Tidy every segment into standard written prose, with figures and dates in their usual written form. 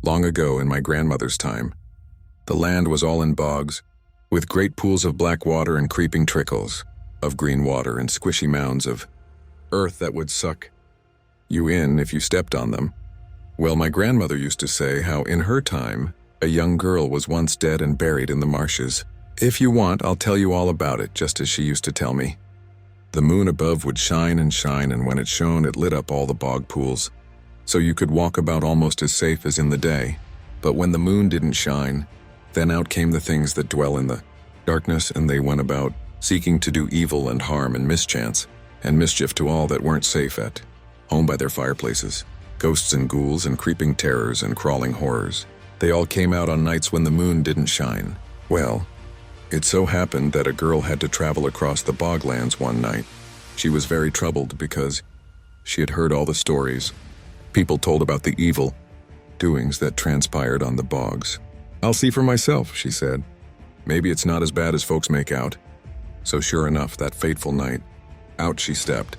long ago in my grandmother's time. The land was all in bogs, with great pools of black water and creeping trickles of green water and squishy mounds of earth that would suck you in if you stepped on them. Well, my grandmother used to say how in her time, a young girl was once dead and buried in the marshes. If you want, I'll tell you all about it, just as she used to tell me. The moon above would shine and shine, and when it shone, it lit up all the bog pools, so you could walk about almost as safe as in the day. But when the moon didn't shine, then out came the things that dwell in the darkness, and they went about, seeking to do evil and harm and mischance, and mischief to all that weren't safe at home by their fireplaces. Ghosts and ghouls and creeping terrors and crawling horrors. They all came out on nights when the moon didn't shine. Well, it so happened that a girl had to travel across the boglands one night. She was very troubled because she had heard all the stories people told about the evil doings that transpired on the bogs. "I'll see for myself," she said. "Maybe it's not as bad as folks make out." So sure enough, that fateful night, out she stepped,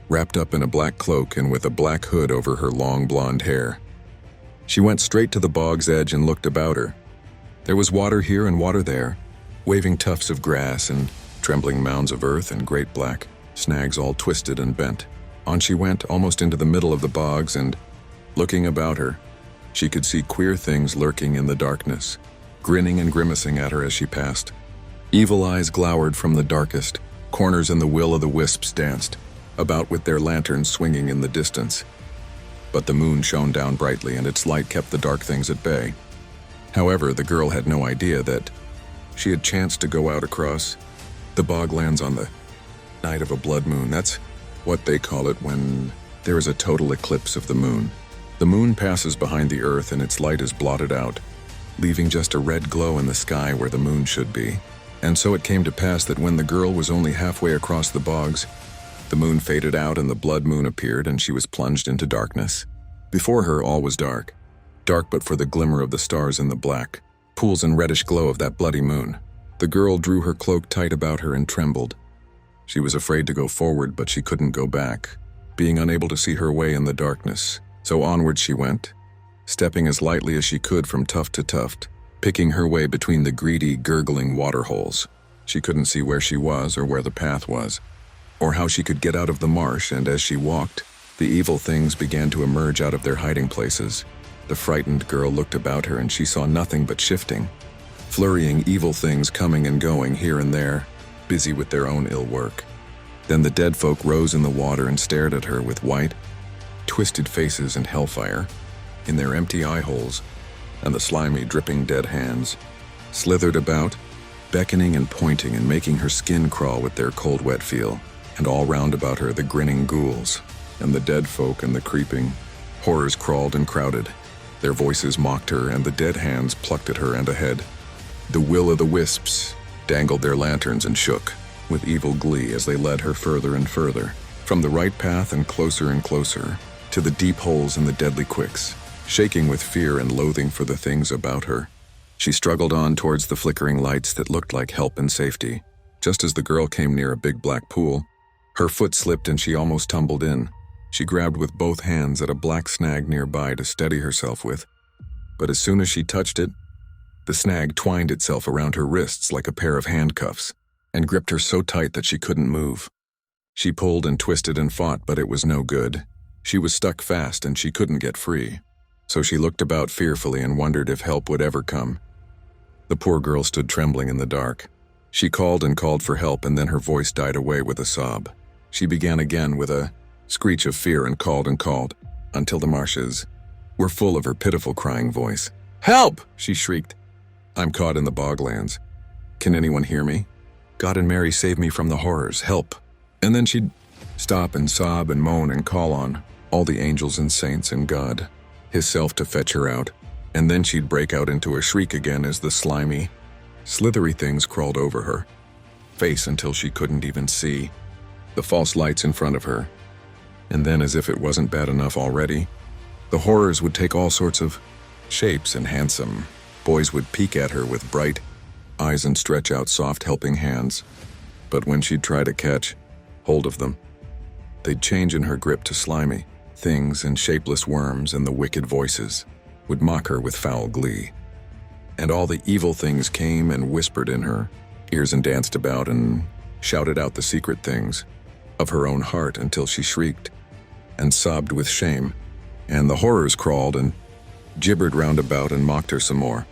wrapped up in a black cloak and with a black hood over her long blonde hair. She went straight to the bog's edge and looked about her. There was water here and water there, waving tufts of grass and trembling mounds of earth and great black snags all twisted and bent. On she went, almost into the middle of the bogs, and, looking about her, she could see queer things lurking in the darkness, grinning and grimacing at her as she passed. Evil eyes glowered from the darkest corners, and the will-o'-the-wisps danced about with their lanterns swinging in the distance. But the moon shone down brightly, and its light kept the dark things at bay. However, the girl had no idea that she had chanced to go out across the boglands on the night of a blood moon. That's what they call it when there is a total eclipse of the moon. The moon passes behind the earth and its light is blotted out, leaving just a red glow in the sky where the moon should be. And so it came to pass that when the girl was only halfway across the bogs, the moon faded out and the blood moon appeared, and she was plunged into darkness. Before her all was dark, dark but for the glimmer of the stars in the black pools and reddish glow of that bloody moon. The girl drew her cloak tight about her and trembled. She was afraid to go forward, but she couldn't go back, being unable to see her way in the darkness. So onward she went, stepping as lightly as she could from tuft to tuft, picking her way between the greedy, gurgling water holes. She couldn't see where she was or where the path was, or how she could get out of the marsh, and as she walked, the evil things began to emerge out of their hiding places. The frightened girl looked about her, and she saw nothing but shifting, flurrying evil things coming and going here and there, busy with their own ill work. Then the dead folk rose in the water and stared at her with white, twisted faces and hellfire in their empty eye holes, and the slimy, dripping dead hands slithered about, beckoning and pointing and making her skin crawl with their cold, wet feel. And all round about her the grinning ghouls, and the dead folk and the creeping horrors crawled and crowded. Their voices mocked her, and the dead hands plucked at her and ahead. The will-o'-the-wisps dangled their lanterns and shook with evil glee as they led her further and further, from the right path and closer, to the deep holes in the deadly quicks. Shaking with fear and loathing for the things about her, she struggled on towards the flickering lights that looked like help and safety. Just as the girl came near a big black pool, her foot slipped and she almost tumbled in. She grabbed with both hands at a black snag nearby to steady herself with, but as soon as she touched it, the snag twined itself around her wrists like a pair of handcuffs and gripped her so tight that she couldn't move. She pulled and twisted and fought, but it was no good. She was stuck fast and she couldn't get free. So she looked about fearfully and wondered if help would ever come. The poor girl stood trembling in the dark. She called and called for help, and then her voice died away with a sob. She began again with a screech of fear and called, until the marshes were full of her pitiful crying voice. "Help!" she shrieked. "I'm caught in the boglands. Can anyone hear me? God and Mary, save me from the horrors. Help!" And then she'd stop and sob and moan and call on all the angels and saints and God Himself to fetch her out. And then she'd break out into a shriek again as the slimy, slithery things crawled over her face until she couldn't even see the false lights in front of her. And then, as if it wasn't bad enough already, the horrors would take all sorts of shapes, and handsome boys would peek at her with bright eyes and stretch out soft helping hands. But when she'd try to catch hold of them, they'd change in her grip to slimy things and shapeless worms and the wicked voices. would mock her with foul glee. And all the evil things came and whispered in her ears and danced about and shouted out the secret things of her own heart until she shrieked and sobbed with shame, and the horrors crawled and gibbered round about and mocked her some more.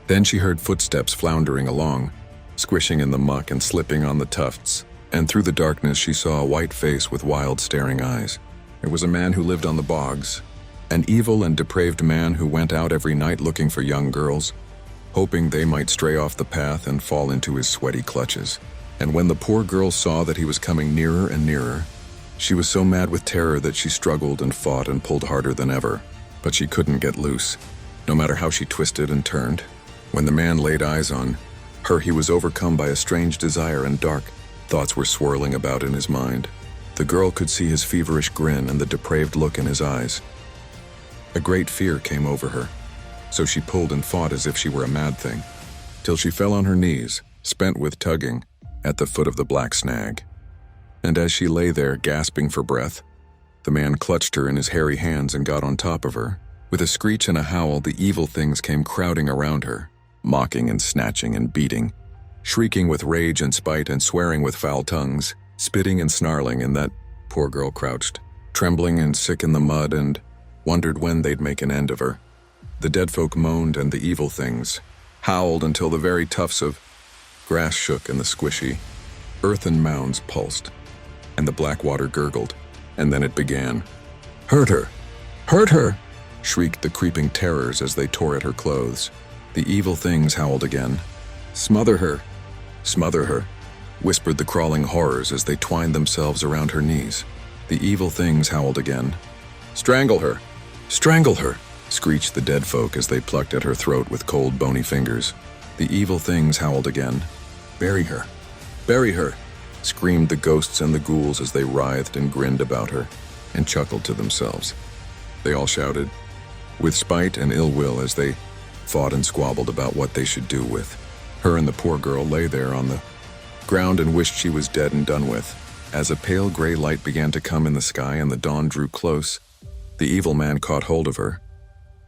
Then she heard footsteps floundering along, squishing in the muck and slipping on the tufts, and through the darkness she saw a white face with wild staring eyes. It was a man who lived on the bogs, an evil and depraved man who went out every night looking for young girls, hoping they might stray off the path and fall into his sweaty clutches. And when the poor girl saw that he was coming nearer and nearer, she was so mad with terror that she struggled and fought and pulled harder than ever. But she couldn't get loose, no matter how she twisted and turned. When the man laid eyes on her, he was overcome by a strange desire, and dark thoughts were swirling about in his mind. The girl could see his feverish grin and the depraved look in his eyes. A great fear came over her, so she pulled and fought as if she were a mad thing, till she fell on her knees, spent with tugging, at the foot of the black snag. And as she lay there, gasping for breath, the man clutched her in his hairy hands and got on top of her. With a screech and a howl, the evil things came crowding around her, mocking and snatching and beating, shrieking with rage and spite and swearing with foul tongues, spitting and snarling, and that poor girl crouched, trembling and sick in the mud, and wondered when they'd make an end of her. The dead folk moaned, and the evil things howled until the very tufts of grass shook and the squishy earthen mounds pulsed, and the black water gurgled. And then it began. "Hurt her! Hurt her!" shrieked the creeping terrors as they tore at her clothes. The evil things howled again. "Smother her! Smother her!" whispered the crawling horrors as they twined themselves around her knees. The evil things howled again. "Strangle her! Strangle her!" screeched the dead folk as they plucked at her throat with cold, bony fingers. The evil things howled again. "Bury her! Bury her!" screamed the ghosts and the ghouls as they writhed and grinned about her and chuckled to themselves. They all shouted, with spite and ill will, as they fought and squabbled about what they should do with her. And the poor girl lay there on the ground and wished she was dead and done with. As a pale gray light began to come in the sky and the dawn drew close, the evil man caught hold of her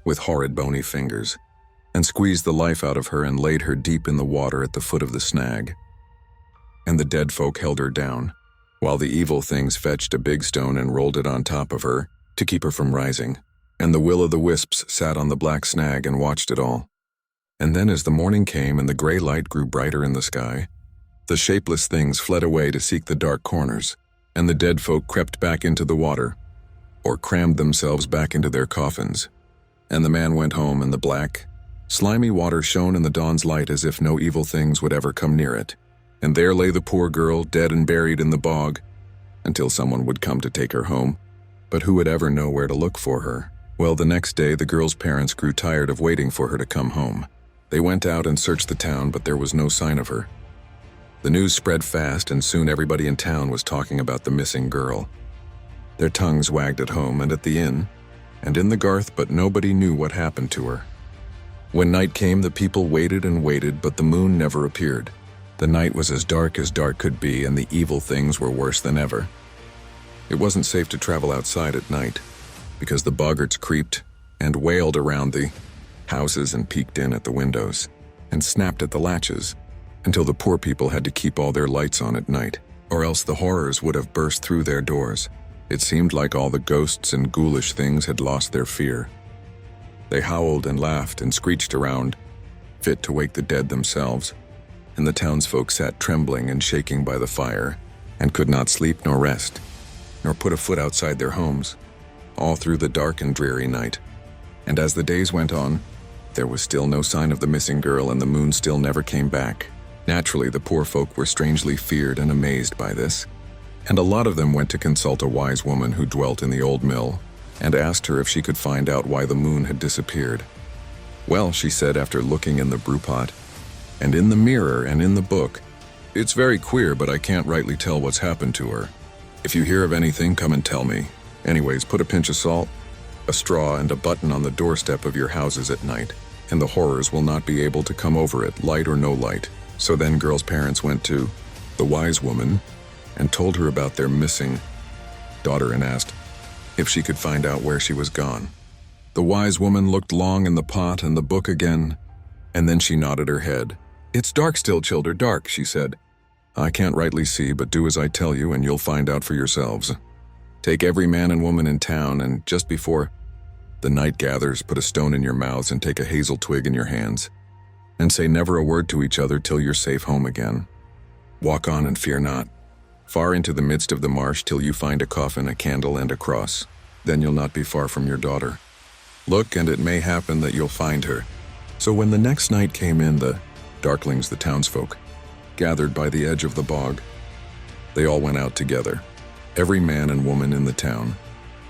with horrid bony fingers and squeezed the life out of her and laid her deep in the water at the foot of the snag. And the dead folk held her down, while the evil things fetched a big stone and rolled it on top of her to keep her from rising. And the will-o'-the-wisps sat on the black snag and watched it all. And then as the morning came and the gray light grew brighter in the sky, the shapeless things fled away to seek the dark corners, and the dead folk crept back into the water, or crammed themselves back into their coffins. And the man went home, and the black, slimy water shone in the dawn's light as if no evil things would ever come near it. And there lay the poor girl, dead and buried in the bog, until someone would come to take her home. But who would ever know where to look for her? Well, the next day the girl's parents grew tired of waiting for her to come home. They went out and searched the town, but there was no sign of her. The news spread fast, and soon everybody in town was talking about the missing girl. Their tongues wagged at home and at the inn, and in the garth, but nobody knew what happened to her. When night came, the people waited and waited, but the moon never appeared. The night was as dark could be, and the evil things were worse than ever. It wasn't safe to travel outside at night, because the boggarts creeped and wailed around the houses and peeked in at the windows and snapped at the latches until the poor people had to keep all their lights on at night, or else the horrors would have burst through their doors. It seemed like all the ghosts and ghoulish things had lost their fear. They howled and laughed and screeched around, fit to wake the dead themselves. And the townsfolk sat trembling and shaking by the fire, and could not sleep nor rest, nor put a foot outside their homes, all through the dark and dreary night. And as the days went on, there was still no sign of the missing girl, and the moon still never came back. Naturally, the poor folk were strangely feared and amazed by this, and a lot of them went to consult a wise woman who dwelt in the old mill, and asked her if she could find out why the moon had disappeared. Well, she said, after looking in the brewpot, and in the mirror and in the book, "It's very queer, but I can't rightly tell what's happened to her. If you hear of anything, come and tell me. Anyways, put a pinch of salt, a straw, and a button on the doorstep of your houses at night, and the horrors will not be able to come over it, light or no light." So then girl's parents went to the wise woman and told her about their missing daughter and asked if she could find out where she was gone. The wise woman looked long in the pot and the book again, and then she nodded her head. "It's dark still, childer, dark," she said. "I can't rightly see, but do as I tell you and you'll find out for yourselves. Take every man and woman in town, and just before the night gathers, put a stone in your mouths and take a hazel twig in your hands, and say never a word to each other till you're safe home again. Walk on and fear not, far into the midst of the marsh till you find a coffin, a candle, and a cross. Then you'll not be far from your daughter. Look, and it may happen that you'll find her." So when the next night came in, the darklings, the townsfolk, gathered by the edge of the bog. They all went out together, every man and woman in the town,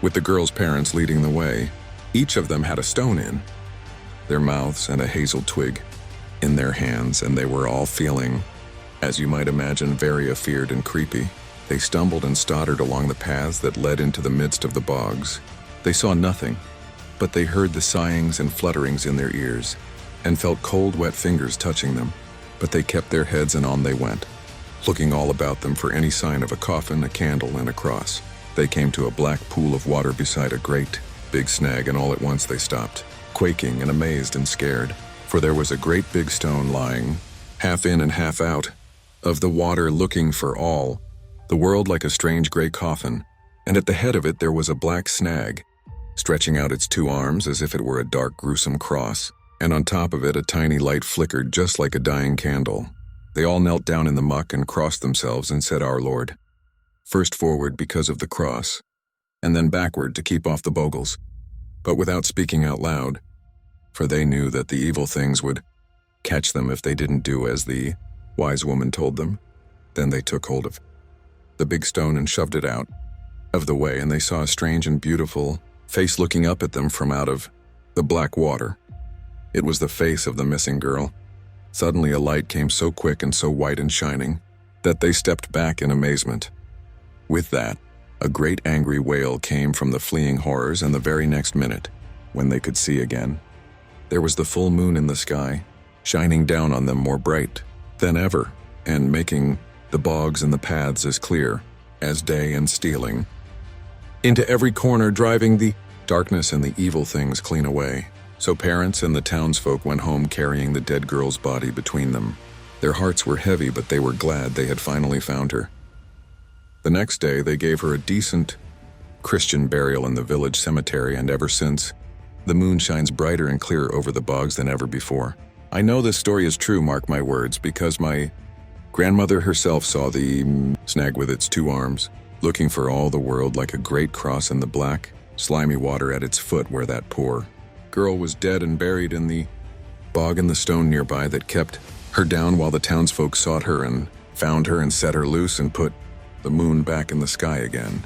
with the girl's parents leading the way. Each of them had a stone in their mouths and a hazel twig in their hands, and they were all feeling, as you might imagine, very afeared and creepy. They stumbled and stuttered along the paths that led into the midst of the bogs. They saw nothing, but they heard the sighings and flutterings in their ears, and felt cold, wet fingers touching them. But they kept their heads and on they went, looking all about them for any sign of a coffin, a candle, and a cross. They came to a black pool of water beside a great, big snag, and all at once they stopped, quaking and amazed and scared, for there was a great big stone lying, half in and half out, of the water, looking for all the world like a strange gray coffin, and at the head of it there was a black snag, stretching out its two arms as if it were a dark, gruesome cross, and on top of it a tiny light flickered just like a dying candle. They all knelt down in the muck and crossed themselves and said, "Our Lord," first forward because of the cross, and then backward to keep off the bogles, but without speaking out loud, for they knew that the evil things would catch them if they didn't do as the wise woman told them. Then they took hold of the big stone and shoved it out of the way, and they saw a strange and beautiful face looking up at them from out of the black water. It was the face of the missing girl. Suddenly a light came so quick and so white and shining that they stepped back in amazement. With that, a great angry wail came from the fleeing horrors, and the very next minute, when they could see again, there was the full moon in the sky, shining down on them more bright than ever, and making the bogs and the paths as clear as day, and stealing into every corner, driving the darkness and the evil things clean away. So parents and the townsfolk went home carrying the dead girl's body between them. Their hearts were heavy, but they were glad they had finally found her. The next day they gave her a decent Christian burial in the village cemetery, and ever since, the moon shines brighter and clearer over the bogs than ever before. I know this story is true, mark my words, because my grandmother herself saw the snag with its two arms, looking for all the world like a great cross in the black, slimy water at its foot, where that poor girl was dead and buried in the bog and the stone nearby that kept her down while the townsfolk sought her and found her and set her loose and put the moon back in the sky again.